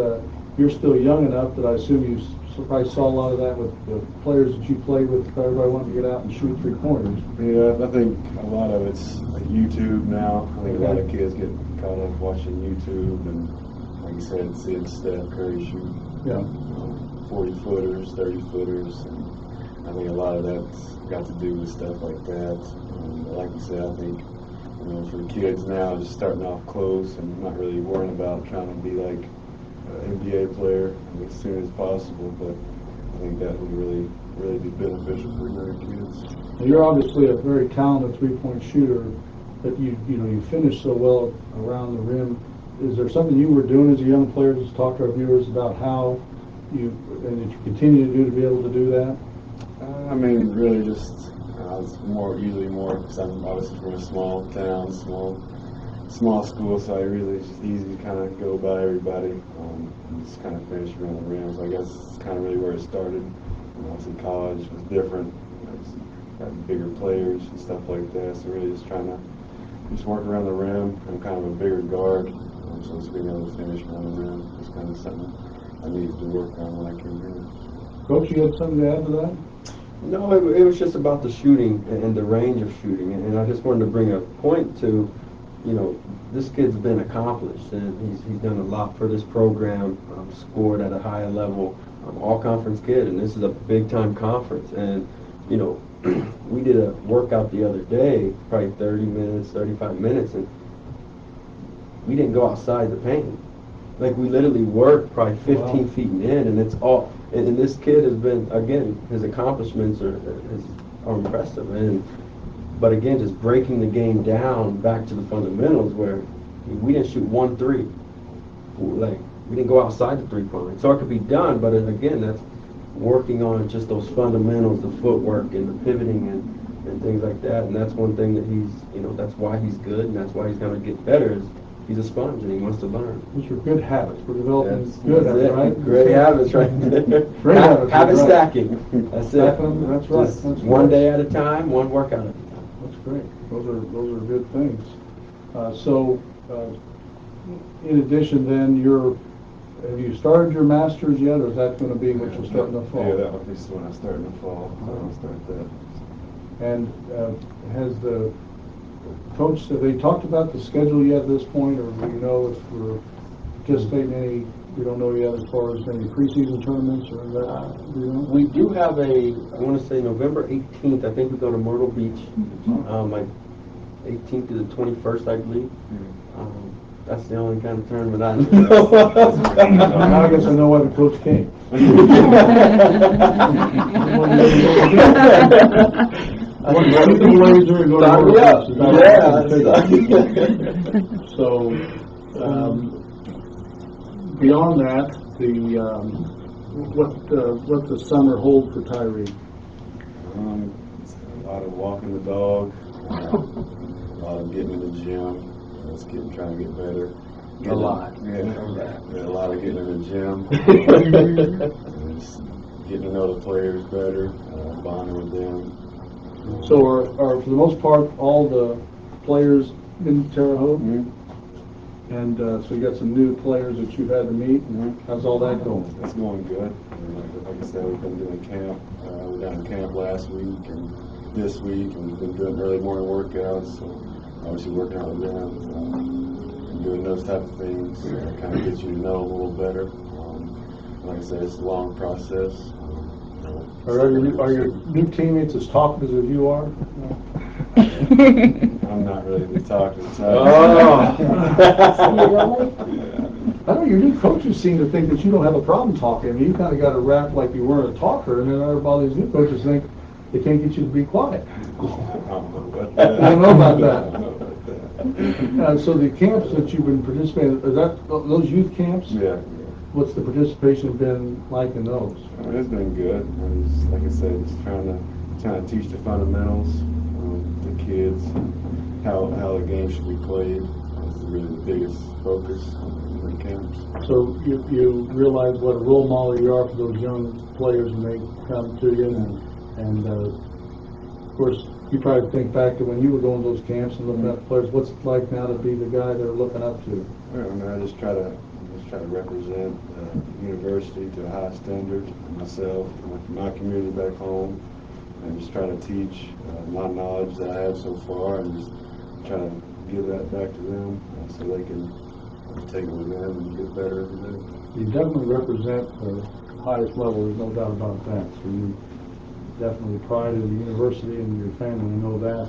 You're still young enough that I assume you probably saw a lot of that with the players that you played with. Everybody wanted to get out and shoot 3 pointers. Yeah, I think a lot of it's like YouTube now. I think a lot of kids get caught up watching YouTube and, like you said, seeing Steph Curry shoot Yeah. 40-footers, 30-footers. And I think a lot of that's got to do with stuff like that. Like you said, I think for the kids now, just starting off close and not really worrying about trying to be like an NBA player as soon as possible. But think that would really be beneficial for young kids. Now, you're obviously a very talented three-point shooter, but you finished so well around the rim. Is there something you were doing as a young player, just talk to our viewers about how you, and that you continue to do to be able to do that? I mean, really just, it's usually more, because I'm obviously from a small town, small school, so it's just easy to kind of go by everybody, and just kind of finish around the rim. So I guess it's kind of really where it started. Obviously college was different, had bigger players and stuff like that, so really just trying to just work around the rim. I'm kind of a bigger guard, so just being able to finish around the rim was kind of something I needed to work on when I came here. Coach, you had something to add to that? No, it was just about the shooting and the range of shooting, and I just wanted to bring a point to, this kid's been accomplished, and he's done a lot for this program, scored at a higher level, all-conference kid, and this is a big-time conference, and, we did a workout the other day, probably 30 minutes, 35 minutes, and we didn't go outside the paint. Like, we literally worked probably 15 feet in, and it's all, and this kid has been, again, his accomplishments are impressive, but again, just breaking the game down back to the fundamentals where we didn't shoot 1-3. Like, we didn't go outside the three-point line. So it could be done, but again, that's working on just those fundamentals, the footwork and the pivoting and things like that. And that's one thing that that's why he's good, and that's why he's going to get better, is he's a sponge and he wants to learn. Those are good habits. We're developing That's good habits, right? Great habits right there. Great habits. Habit Right. stacking. That's it. Stacking them, that's right. Just That's one right. day at a time, one workout at a time. That's great. Those are good things. In addition, then, have you started your masters yet, or is that going to be what you'll start in the fall? Yeah, that will be when I start in the fall. So I'll start that. And has the coach, have they talked about the schedule yet at this point, or do you know if we're participating in any, we don't know yet as far as any preseason tournaments or that? Do you know? We do have I want to say November 18th, I think we go to Myrtle Beach, like 18th to the 21st, I believe. That's the only kind of tournament I know. Now I guess I know why the coach came. So, beyond that, what the summer hold for Tyree? It's a lot of walking the dog, a lot of getting in the gym, trying to get better. A lot. Yeah, a lot of getting in the gym. Just getting to know the players better, bonding with them. So are for the most part all the players in Terre Haute? Mm-hmm. And so you got some new players that you've had to meet. Mm-hmm. How's all that going? It's going good. Like I said, we've been doing camp. We were down in camp last week and this week, and we've been doing early morning workouts. So obviously working out with them and doing those type of things kind of gets you to know a little better. Like I said, it's a long process. Are your new teammates as talkative as you are? I'm not really the talkative type. Oh. I know your new coaches seem to think that you don't have a problem talking. I mean, you kind of got to rap like you weren't a talker, and then all these new coaches think they can't get you to be quiet. I don't know about that. So the camps that you've been participating, are those youth camps? Yeah. What's the participation been like in those? It's been good. Like I said, just trying to teach the fundamentals to kids, how the game should be played. That's really the biggest focus in the camps. So you realize what a role model you are for those young players when they come to you, and of course you probably think back to when you were going to those camps and looking at players. What's it like now to be the guy they're looking up to? I just try to represent the university to a high standard, myself, my community back home, and just try to teach my knowledge that I have so far, and just try to give that back to them so they can take it with them and get better every day. You definitely represent the highest level. There's no doubt about that. So you definitely pride of the university and your family. I know that.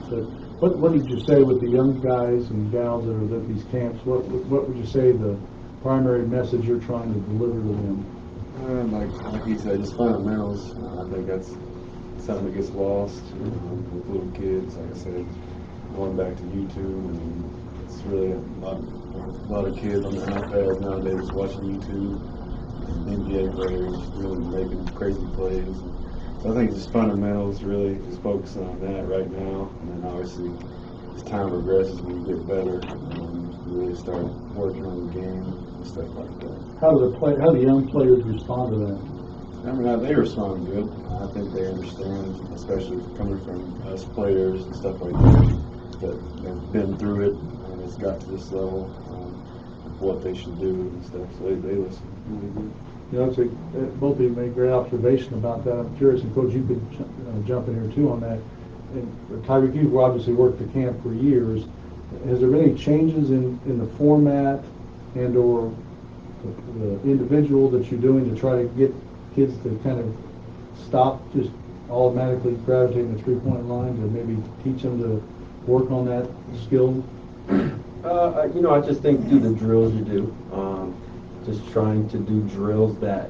But what did you say with the young guys and gals that are at these camps? What would you say the primary message you're trying to deliver to them? Like he said, just fundamentals. I think that's something that gets lost with little kids. Like I said, going back to YouTube, and it's really a lot of kids on their iPads nowadays watching YouTube. NBA players really making crazy plays. So I think just fundamentals, really just focusing on that right now, and then obviously as time progresses, we get better, we really start working on the game and stuff like that. How do the young players respond to that? I mean, they respond good. I think they understand, especially coming from us players and stuff like that have been through it and it's got to this level of what they should do and stuff. So they listen really good. You know, both of you made a great observation about that. I'm curious, and Coach, you could jump in here too on that. And Tyreek, you've obviously worked the camp for years. Has there been any changes in the format and or the individual that you're doing to try to get kids to kind of stop just automatically gravitating to three-point line, to maybe teach them to work on that skill? You know, I just think through the drills you do, just trying to do drills that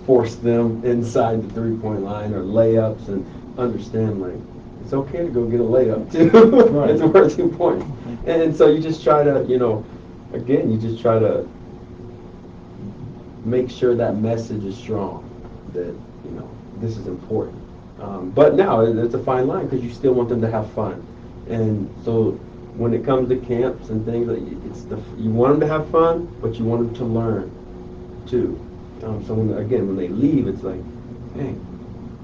force them inside the three-point line or layups, and understand, like, it's okay to go get a layup too. Right. It's worth 2 points. And so you just try to, you know, again, you just try to make sure that message is strong, that, you know, this is important. But now it's a fine line, because you still want them to have fun. And so when it comes to camps and things, you want them to have fun, but you want them to learn too. So when they leave, it's like, hey,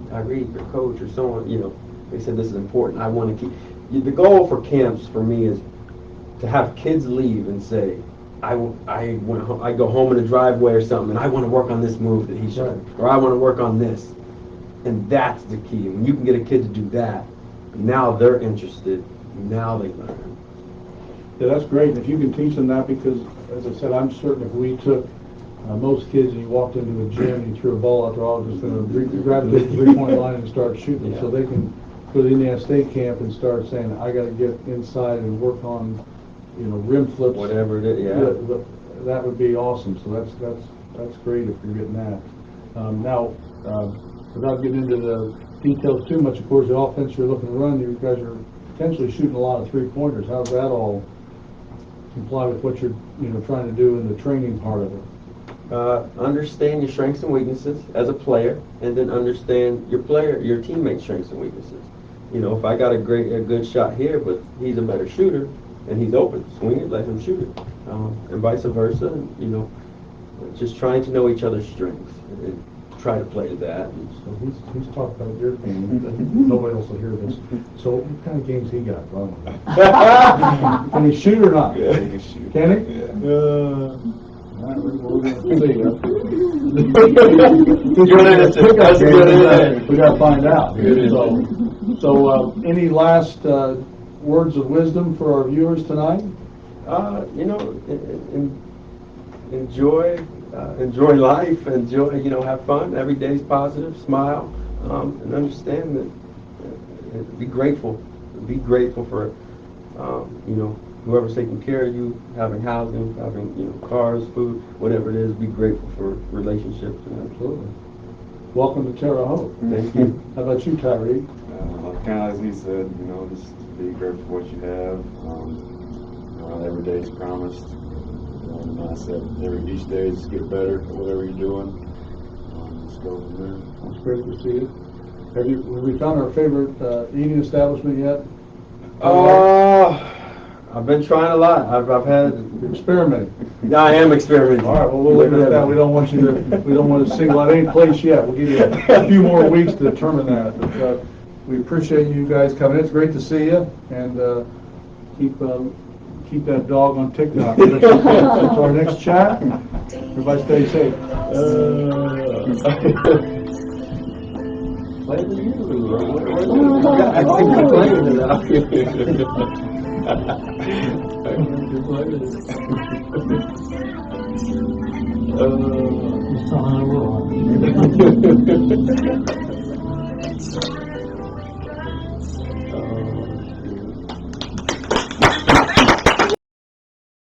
Tyreek or coach or someone, you know, they said this is important. I want to keep. The goal for camps for me is to have kids leave and say, I go home in the driveway or something, and I want to work on this move that he showed, or I want to work on this. And that's the key. When you can get a kid to do that, now they're interested. Now they learn. Yeah, that's great. And if you can teach them that, because, as I said, I'm certain if we took most kids and you walked into a gym and you threw a ball out, they're all just going to gravitate to the three-point line and start shooting. Yeah. So they can go to the Indiana State camp and start saying, I got to get inside and work on, you know, rim flips. Whatever it is, yeah. That would be awesome. So that's great if you're getting that. Now, without getting into the details too much, of course, the offense you're looking to run, you guys are potentially shooting a lot of three-pointers. How does that all comply with what you're, you know, trying to do in the training part of it? Understand your strengths and weaknesses as a player, and then understand your teammate's strengths and weaknesses. You know, if I got a good shot here, but he's a better shooter, and he's open, swing it, let him shoot it, and vice versa. And, you know, just trying to know each other's strengths and try to play to that. So he's talked about your game. Nobody else will hear this. So what kind of games he got running? Can he shoot or not? Yeah, he can shoot. Can he? Yeah. We're going to see. We got to find out. So, any last words of wisdom for our viewers tonight? You know, enjoy life, you know, have fun. Every day's positive, smile, and understand that, be grateful for, you know, whoever's taking care of you, having housing, having, you know, cars, food, whatever it is. Be grateful for relationships. Absolutely. Welcome to Terre Haute. Thank you. How about you, Tyreek? Kind of as he said, you know, just be grateful for what you have. Not every day is promised. And I said, each day just get better at whatever you're doing. Just go from there. It's great to see you. Have we found our favorite eating establishment yet? I've been trying a lot. I've had. Experimenting. I am experimenting. All right, well, we'll leave it at that. We don't want to single out any place yet. We'll give you a few more weeks to determine that. But we appreciate you guys coming in. It's great to see you, and keep that dog on TikTok. So our next chat. Everybody stay safe. Play the music.